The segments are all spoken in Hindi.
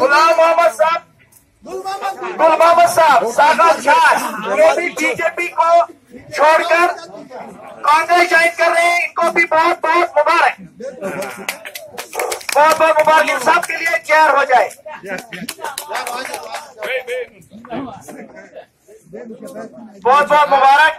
गुलाम मोहम्मद साहब, गुल मोहम्मद साहब, सागर शाह, ये भी बीजेपी को छोड़कर कांग्रेस ज्वाइन कर रहे हैं। इनको भी बहुत बहुत मुबारक, बहुत बहुत मुबारक। इन सब के लिए चेयर हो जाए। बहुत बहुत मुबारक।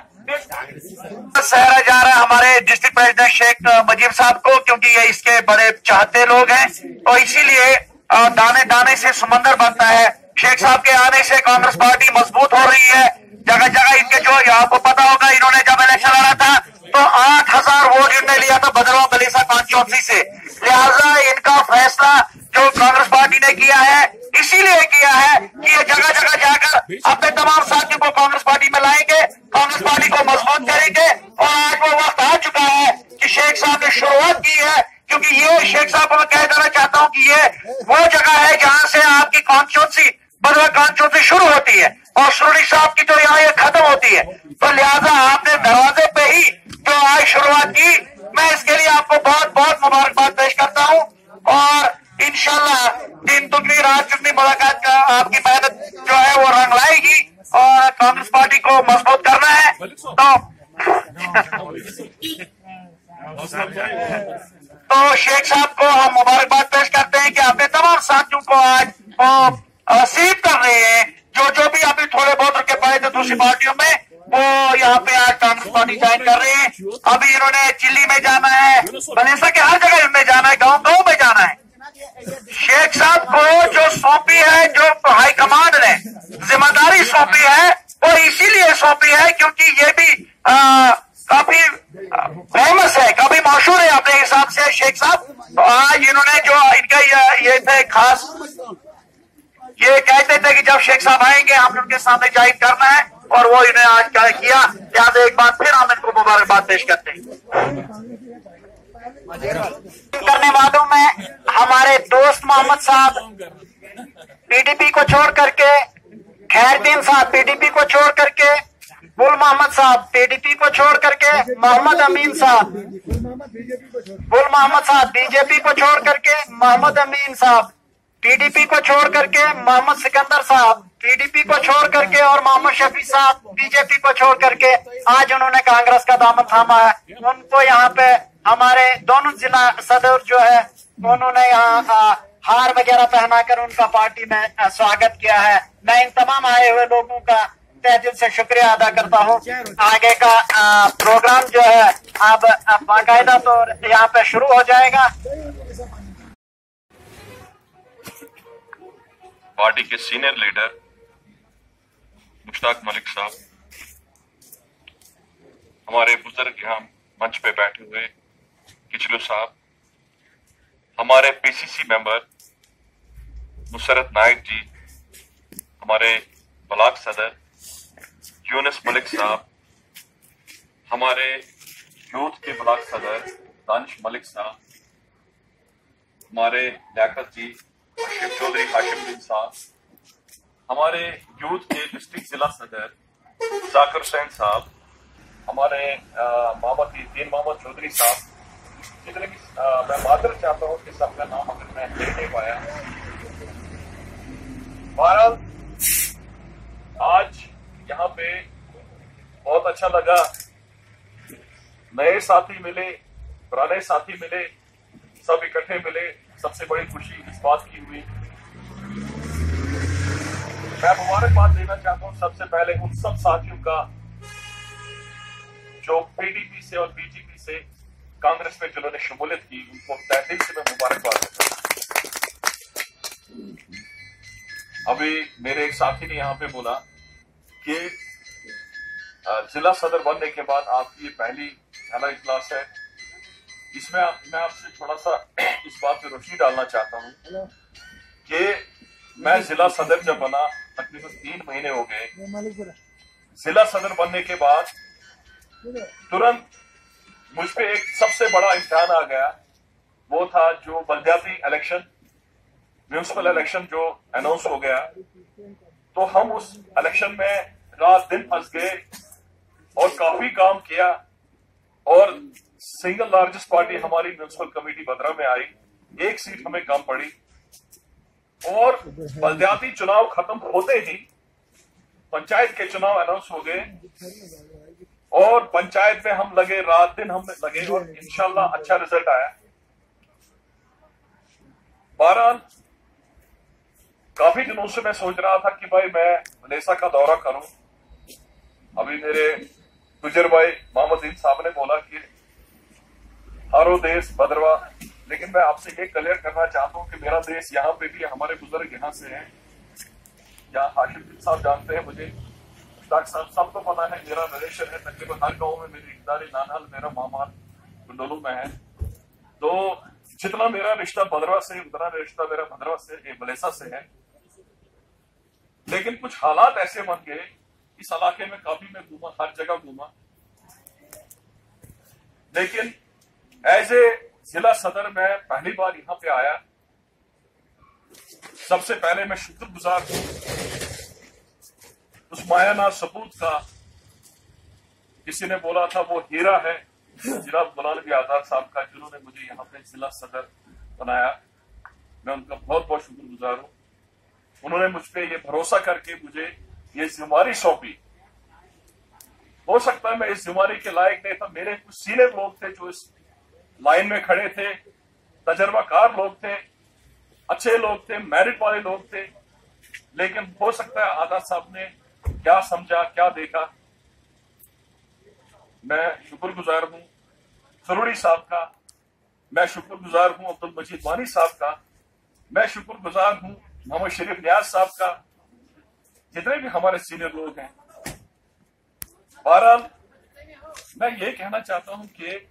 सहरा जा रहा है हमारे डिस्ट्रिक्ट प्रेसिडेंट शेख मुजीब साहब को, क्योंकि ये इसके बड़े चाहते लोग हैं और इसीलिए दाने दाने से समंदर बनता है। शेख साहब के आने से कांग्रेस पार्टी मजबूत हो रही है। जगह जगह इनके जो आपको पता होगा, इन्होंने जब इलेक्शन लड़ा था तो 8000 वोट इन्होंने लिया था भद्रवाह बलीसा कॉन्स्टिट्यूंसी से। लिहाजा इनका फैसला जो कांग्रेस पार्टी ने किया है, इसीलिए किया है कि ये जगह जगह जाकर अपने तमाम साथियों को कांग्रेस पार्टी में लाएंगे, कांग्रेस पार्टी को मजबूत करेंगे। और आज वो वक्त आ चुका है कि शेख साहब ने शुरुआत की है, क्योंकि ये शेख साहब को मैं कह देना चाहता हूं कि ये वो जगह है जहां से आपकी कॉन्स्टिट्यूंसी बदवा कॉन्स्टिट्यूंसी शुरू होती है और सुरनी साहब की तो यहाँ ये खत्म होती है। तो लिहाजा आपने दरवाजे पे ही जो आज शुरुआत की, मैं इसके लिए आपको बहुत बहुत मुबारकबाद पेश करता हूँ। और इंशाल्लाह दिन दुगनी रात चुगनी मुलाकात का आपकी मेहनत जो है वो रंग लाएगी और कांग्रेस पार्टी को मजबूत करना है। तो शेख साहब को हम मुबारकबाद पेश करते हैं कि अपने तमाम साथियों को आज सीट कर रहे हैं। जो भी अभी थोड़े बहुत रुके पड़े थे दूसरी पार्टियों में, वो यहाँ पे आज कांग्रेस पार्टी ज्वाइन कर रहे हैं। अभी इन्होंने चिल्ली में जाना है, बलेसा के हर जगह इनमें जाना है, गांव गांव में जाना है। शेख साहब को जो सौंपी है, जो हाईकमांड ने जिम्मेदारी सौंपी है, वो इसीलिए सौंपी है क्योंकि ये भी काफी फेमस है, काफी मशहूर है अपने हिसाब से शेख साहब। तो आज इन्होंने जो इनका ये थे खास, ये कहते थे कि जब शेख साहब आएंगे हमने उनके सामने जाहिर करना है, और वो इन्हें आज क्या किया। लिहाजा एक बार फिर हम इनको मुबारकबाद पेश करते हैं। करने वालों में हमारे दोस्त मोहम्मद साहब पीडीपी को छोड़ करके, खैरुद्दीन साहब पीडीपी को छोड़ करके, गुल मोहम्मद साहब पीडीपी को छोड़ करके, मोहम्मद अमीन साहब, गुल मोहम्मद साहब बीजेपी को छोड़ करके, मोहम्मद अमीन साहब पीडीपी को छोड़ करके, मोहम्मद सिकंदर साहब पीडीपी को छोड़ करके और मोहम्मद शफी साहब बीजेपी को छोड़ करके आज उन्होंने कांग्रेस का दामन थामा है। उनको यहाँ पे हमारे दोनों जिला सदर जो है उन्होंने यहाँ हार वगैरह पहनाकर उनका पार्टी में स्वागत किया है। मैं इन तमाम आए हुए लोगों का तहे दिल से शुक्रिया अदा करता हूँ। आगे का प्रोग्राम जो है अब बाकायदा तो यहाँ पे शुरू हो जाएगा। पार्टी के सीनियर लीडर मुश्ताक मलिक साहब, हमारे बुजुर्ग यहाँ मंच पे बैठे हुए किचलू साहब, हमारे पीसीसी मेंबर नुसरत नायक जी, हमारे ब्लॉक सदर यूनुस मलिक साहब, हमारे यूथ के ब्लॉक सदर दानिश मलिक साहब, हमारे लियाकत जी हाशिम चौधरी हाशिम बिन साहब, हमारे यूथ के डिस्ट्रिक्ट जिला सदर जाकिर हुसैन साहब, हमारे दीन मोहम्मद चौधरी साहब, जितने भी मैं माजरत चाहता हूँ कि सबका नाम अगर मैं ले नहीं पाया। बहरहाल आज यहाँ पे बहुत अच्छा लगा, नए साथी मिले, पुराने साथी मिले, सब इकट्ठे मिले। सबसे बड़ी खुशी इस बात की हुई, मैं मुबारकबाद देना चाहता हूँ सबसे पहले उन सब साथियों का जो पीडीपी से और बीजेपी से कांग्रेस में जिन्होंने शमूलियत की, उनको तहे दिल से मैं मुबारकबाद देता हूँ। अभी मेरे एक साथी ने यहाँ पे बोला कि जिला सदर बनने के बाद आपकी ये पहला इजलास है। इसमें मैं आपसे थोड़ा सा इस बात पे रोशनी डालना चाहता हूँ कि मैं जिला सदर जब बना तकरीबन 3 महीने हो गए। जिला सदर बनने के बाद तुरंत मुझ पे एक सबसे बड़ा इम्तिहान आ गया। वो था जो बलदियाती इलेक्शन, म्यूनिसिपल इलेक्शन जो अनाउंस हो गया। तो हम उस इलेक्शन में रात दिन फंस गए और काफी काम किया और सिंगल लार्जेस्ट पार्टी हमारी म्यूनिसिपल कमेटी बदरा में आई। एक सीट हमें कम पड़ी। और बलदियाती चुनाव खत्म होते ही पंचायत के चुनाव अनाउंस हो गए और पंचायत में हम लगे, रात दिन हम लगे और इंशाल्लाह अच्छा रिजल्ट आया। बहरहाल काफी दिनों से मैं सोच रहा था कि भाई मैं मलेसा का दौरा करूं। अभी मेरे गुजर भाई मोहम्मद इन साहब ने बोला कि हारो देश भद्रवा, लेकिन मैं आपसे ये क्लियर करना चाहता हूं कि मेरा देश यहाँ पे भी, हमारे बुजुर्ग यहाँ से हैं। यहाँ हाशिम साहब जानते हैं मुझे, डॉक्टर साहब सबको पता है, मेरा रिलेशन है तकरीबन हर गाँव में, मेरी रिश्तेदारी नानाल मेरा मामा कुंडोलू में है। तो जितना मेरा रिश्ता भद्रवा से, उतना रिश्ता मेरा भद्रवा से, मलेसा से है। लेकिन कुछ हालात ऐसे बन गए, इस इलाके में काफी मैं घूमा, हर जगह घूमा, लेकिन एज ए जिला सदर मैं पहली बार यहां पे आया। सबसे पहले मैं शुक्रगुजार हूं उस मायानार सपूत का, किसी ने बोला था वो हीरा है, जनाब गुलाम नबी आजाद साहब का, जिन्होंने मुझे यहाँ पे जिला सदर बनाया। मैं उनका बहुत बहुत शुक्रगुजार हूं। उन्होंने मुझ पे ये भरोसा करके मुझे ये जिम्मेदारी सौंपी। हो सकता है मैं इस जिम्मेदारी के लायक नहीं था, मेरे कुछ सीनियर लोग थे जो इस लाइन में खड़े थे, तजर्बाकार लोग थे, अच्छे लोग थे, मेरिट वाले लोग थे, लेकिन हो सकता है आजाद साहब ने क्या समझा, क्या देखा। मैं शुक्रगुजार हूं सरूड़ी साहब का, मैं शुक्रगुजार हूं अब्दुल मजीद वानी साहब का, मैं शुक्रगुजार हूं मोहम्मद शरीफ नियाज साहब का, जितने भी हमारे सीनियर लोग हैं। बहरहाल मैं ये कहना चाहता हूं कि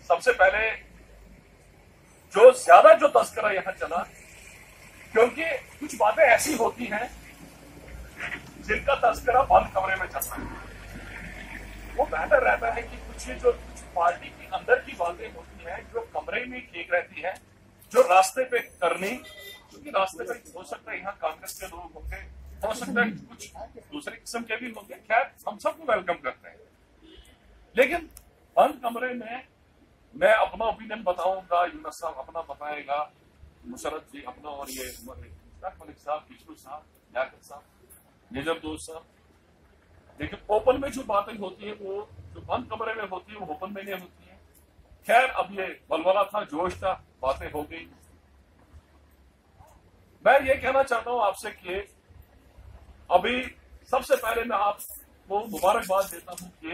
सबसे पहले जो तस्करा यहां चला, क्योंकि कुछ बातें ऐसी होती हैं जिनका तस्करा बंद कमरे में चलता है। वो बेहतर रहता है कि कुछ पार्टी के अंदर की बातें होती हैं जो कमरे में ठीक रहती है, जो रास्ते पे करनी, क्योंकि रास्ते पे हो सकता है यहाँ कांग्रेस के लोग होंगे, हो सकता है कुछ दूसरे किस्म के भी होंगे, खैर हम सबको वेलकम करते हैं। लेकिन बंद कमरे में मैं अपना ओपिनियन बताऊंगा, यूनस साहब अपना बताएगा, मुशर्रफ जी अपना, और ये मलिक साहब, किशोर साहब, याकूब साहब, निजर दोस्त साहब। लेकिन ओपन में जो बातें होती है, वो जो बंद कमरे में होती है वो ओपन में नहीं होती है। खैर अब ये बलबला था, जोश था, बातें हो गई। मैं ये कहना चाहता हूं आपसे कि अभी सबसे पहले मैं आपको मुबारकबाद देता हूं कि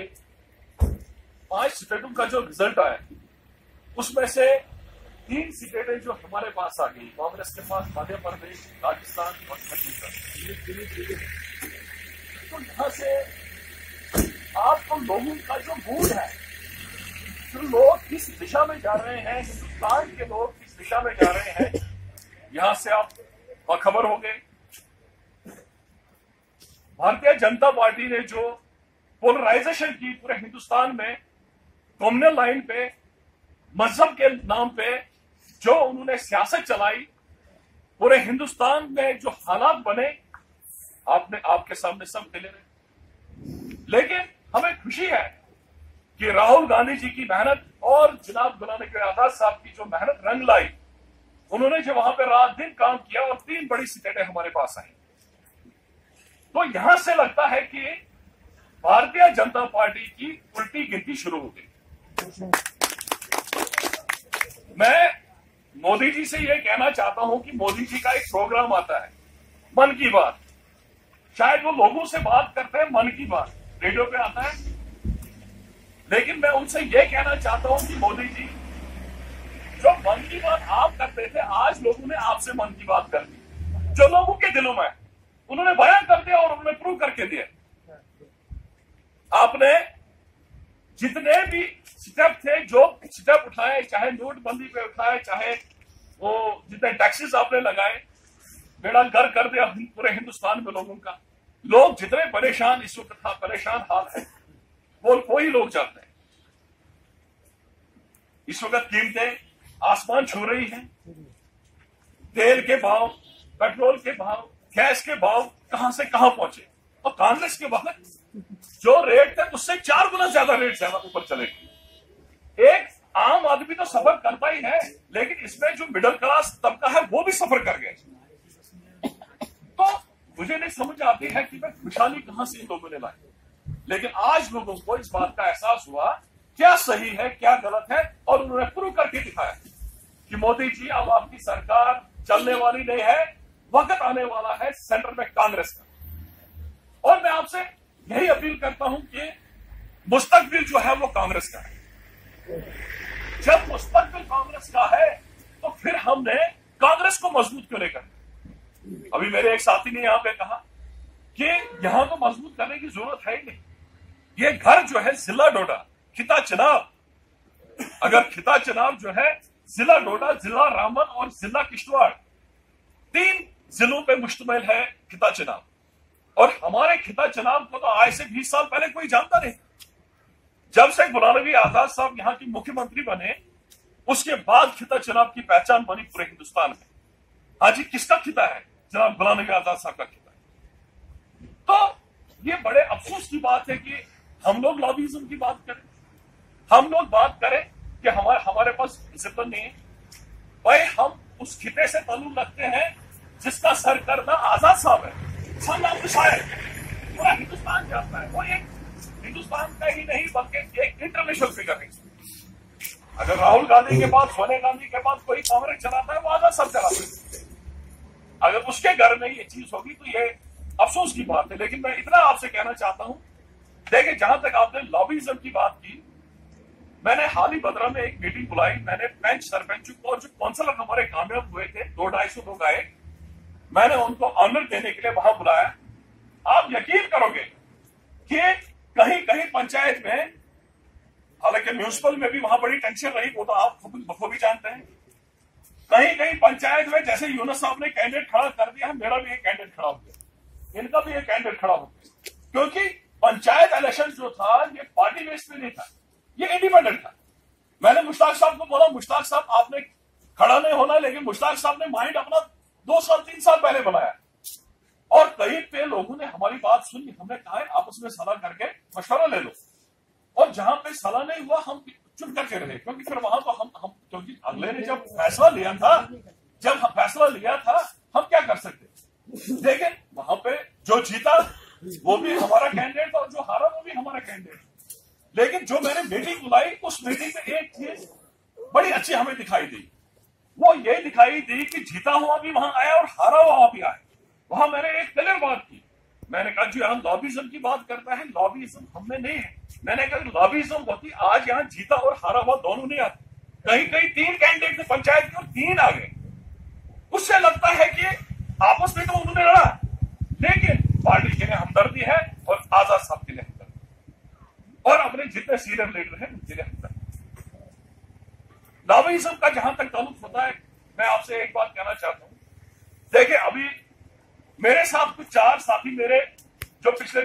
5 स्टेटों का जो रिजल्ट आया उसमें से 3 सीटें जो हमारे पास आ गई, कांग्रेस के पास मध्य प्रदेश, राजस्थान और छत्तीसगढ़। तो यहां से आपको लोगों का जो मूड है, जो लोग किस दिशा में जा रहे हैं, हिंदुस्तान के लोग किस दिशा में जा रहे हैं, यहां से आप बाखबर हो गए। भारतीय जनता पार्टी ने जो पोलराइजेशन की पूरे हिंदुस्तान में, कम्युनल लाइन पे, मजहब के नाम पे जो उन्होंने सियासत चलाई, पूरे हिंदुस्तान में जो हालात बने, आपके सामने सब खिले रहे। लेकिन हमें खुशी है कि राहुल गांधी जी की मेहनत और जनाब गुलाम नबी आजाद साहब की जो मेहनत रंग लाई, उन्होंने जो वहां पे रात दिन काम किया और 3 बड़ी सीटें हमारे पास आई। तो यहां से लगता है कि भारतीय जनता पार्टी की उल्टी गिनती शुरू हो गई। मैं मोदी जी से यह कहना चाहता हूं कि मोदी जी का एक प्रोग्राम आता है, मन की बात, शायद वो लोगों से बात करते हैं, मन की बात रेडियो पे आता है, लेकिन मैं उनसे यह कहना चाहता हूं कि मोदी जी, जो मन की बात आप करते थे, आज लोगों ने आपसे मन की बात कर दी, जो लोगों के दिलों में उन्होंने बयान कर दिया और उन्होंने प्रूव करके दिया। आपने जितने भी स्टेप थे, जो स्टेप उठाए, चाहे नोटबंदी पे उठाए, चाहे वो जितने टैक्सेस आपने लगाए, बेड़ा गर्क कर दिया पूरे हिंदुस्तान में लोगों का। लोग जितने परेशान इस वक्त था, परेशान हाल है, वो कोई लोग जानते हैं। इस वक्त कीमतें आसमान छू रही हैं, तेल के भाव, पेट्रोल के भाव, गैस के भाव कहां से कहां पहुंचे, और कांग्रेस के वक्त जो रेट थे उससे 4 गुना ज्यादा रेट ऊपर चले गए। एक आम आदमी तो सफर करता ही है, लेकिन इसमें जो मिडिल क्लास तबका है वो भी सफर कर गए। तो मुझे नहीं समझ आती है कि मैं खुशहाली कहां से इन लोगों ने लाई। लेकिन आज लोगों को इस बात का एहसास हुआ क्या सही है क्या गलत है, और उन्होंने प्रूव करके दिखाया कि मोदी जी अब आपकी सरकार चलने वाली नहीं है, वक्त आने वाला है सेंटर में कांग्रेस का। और मैं आपसे यही अपील करता हूं कि मुस्तकबिल जो है वो कांग्रेस का है। जब मुस्तकबिल कांग्रेस का है तो फिर हमने कांग्रेस को मजबूत क्यों नहीं करना। अभी मेरे एक साथी ने यहां पे कहा कि यहां तो मजबूत करने की जरूरत है ही नहीं, ये घर जो है जिला डोडा खिता चनाब, अगर खिता चनाब जो है जिला डोडा, जिला रामबन और जिला किश्तवाड़, 3 जिलों पे मुश्तमिल है खिता चनाब। और हमारे खिता चनाब को तो आज से 20 साल पहले कोई जानता नहीं। जब से गुलाम नबी आजाद साहब यहाँ के मुख्यमंत्री बने उसके बाद खिता चनाब की पहचान बनी पूरे हिंदुस्तान में। हाँ जी, किसका खिता है? जनाब गुलाम नबी आजाद साहब का खिता है। तो ये बड़े अफसोस की बात है कि हम लोग लॉबिज्म की बात करें, हम लोग बात करें कि हमारे पास डिसिप्लिन नहीं है। भाई हम उस खिते से ताल्लुक रखते हैं जिसका सरकर्दा आजाद साहब है, सब नाम तो शायद पूरा हिंदुस्तान जानता है। वो एक हिंदुस्तान का ही नहीं बल्कि एक इंटरनेशनल फिगर है। अगर राहुल गांधी के बाद, सोनिया गांधी के बाद कोई कांग्रेस चलाता है वो आजाद साहब चलाते हैं। अगर उसके घर में ये चीज होगी तो ये अफसोस की बात है। लेकिन मैं इतना आपसे कहना चाहता हूं, देखिए जहां तक आपने लॉबिज्म की बात की, मैंने हाल ही बदरा में एक मीटिंग बुलाई। मैंने पंच सरपंच और जो काउंसलर हमारे कामयाब हुए थे 200-250 लोग आए, मैंने उनको ऑनर देने के लिए वहां बुलाया। आप यकीन करोगे कि कहीं कहीं पंचायत में, हालांकि म्यूनिसिपल में भी वहां बड़ी टेंशन रही, वो तो आप बखूबी जानते हैं। कहीं कहीं पंचायत में जैसे यूनुस साहब ने कैंडिडेट खड़ा कर दिया है, मेरा भी एक कैंडिडेट खड़ा हो गया, इनका भी एक कैंडिडेट खड़ा हो गया, क्योंकि पंचायत इलेक्शन जो था ये पार्टी बेस पे नहीं था, ये इंडिपेंडेंट था। मैंने मुश्ताक साहब को बोला, मुश्ताक साहब आपने खड़ा नहीं होना, लेकिन मुश्ताक साहब ने माइंड अपना 2 साल 3 साल पहले बनाया। और कई पे लोगों ने हमारी बात सुनी, हमने कहा है आपस में सलाह करके मशवरा ले लो। और जहां पे सलाह नहीं हुआ हम चुप करके रहे, क्योंकि फिर वहां तो हम क्योंकि अगले ने जब फैसला लिया था, जब हम फैसला लिया था हम क्या कर सकते। लेकिन वहां पे जो जीता वो भी हमारा कैंडिडेट और जो हारा वो भी हमारा कैंडिडेट। लेकिन जो मैंने मीटिंग बुलाई उस मीटिंग में एक चीज बड़ी अच्छी हमें दिखाई दी, वो ये दिखाई दी कि जीता हुआ भी वहां आया और हारा हुआ भी आया। वहां मैंने एक क्लियर बात की, मैंने कहा जो यहाँ लॉबिज्म की बात करता है, लॉबिज्म हमने नहीं है। मैंने कहा लॉबिज्म होती, आज यहाँ जीता और हारा हुआ दोनों नहीं आते। कहीं कहीं 3 कैंडिडेट थे पंचायत के और 3 आ गए। उससे लगता है कि आपस में तो उन्होंने लड़ा, लेकिन पार्टी के लिए हमदर्दी है और आजाद साहब के लिए हमदर्दी, और अपने जितने सीनियर लीडर हैं उनके लिए हमदर्दी। लॉबिज्म का जहां तक ताल्लुक होता है, मैं आपसे एक बात कहना चाहता हूं। देखिए अभी मेरे साथ कुछ 4 साथी मेरे जो पिछले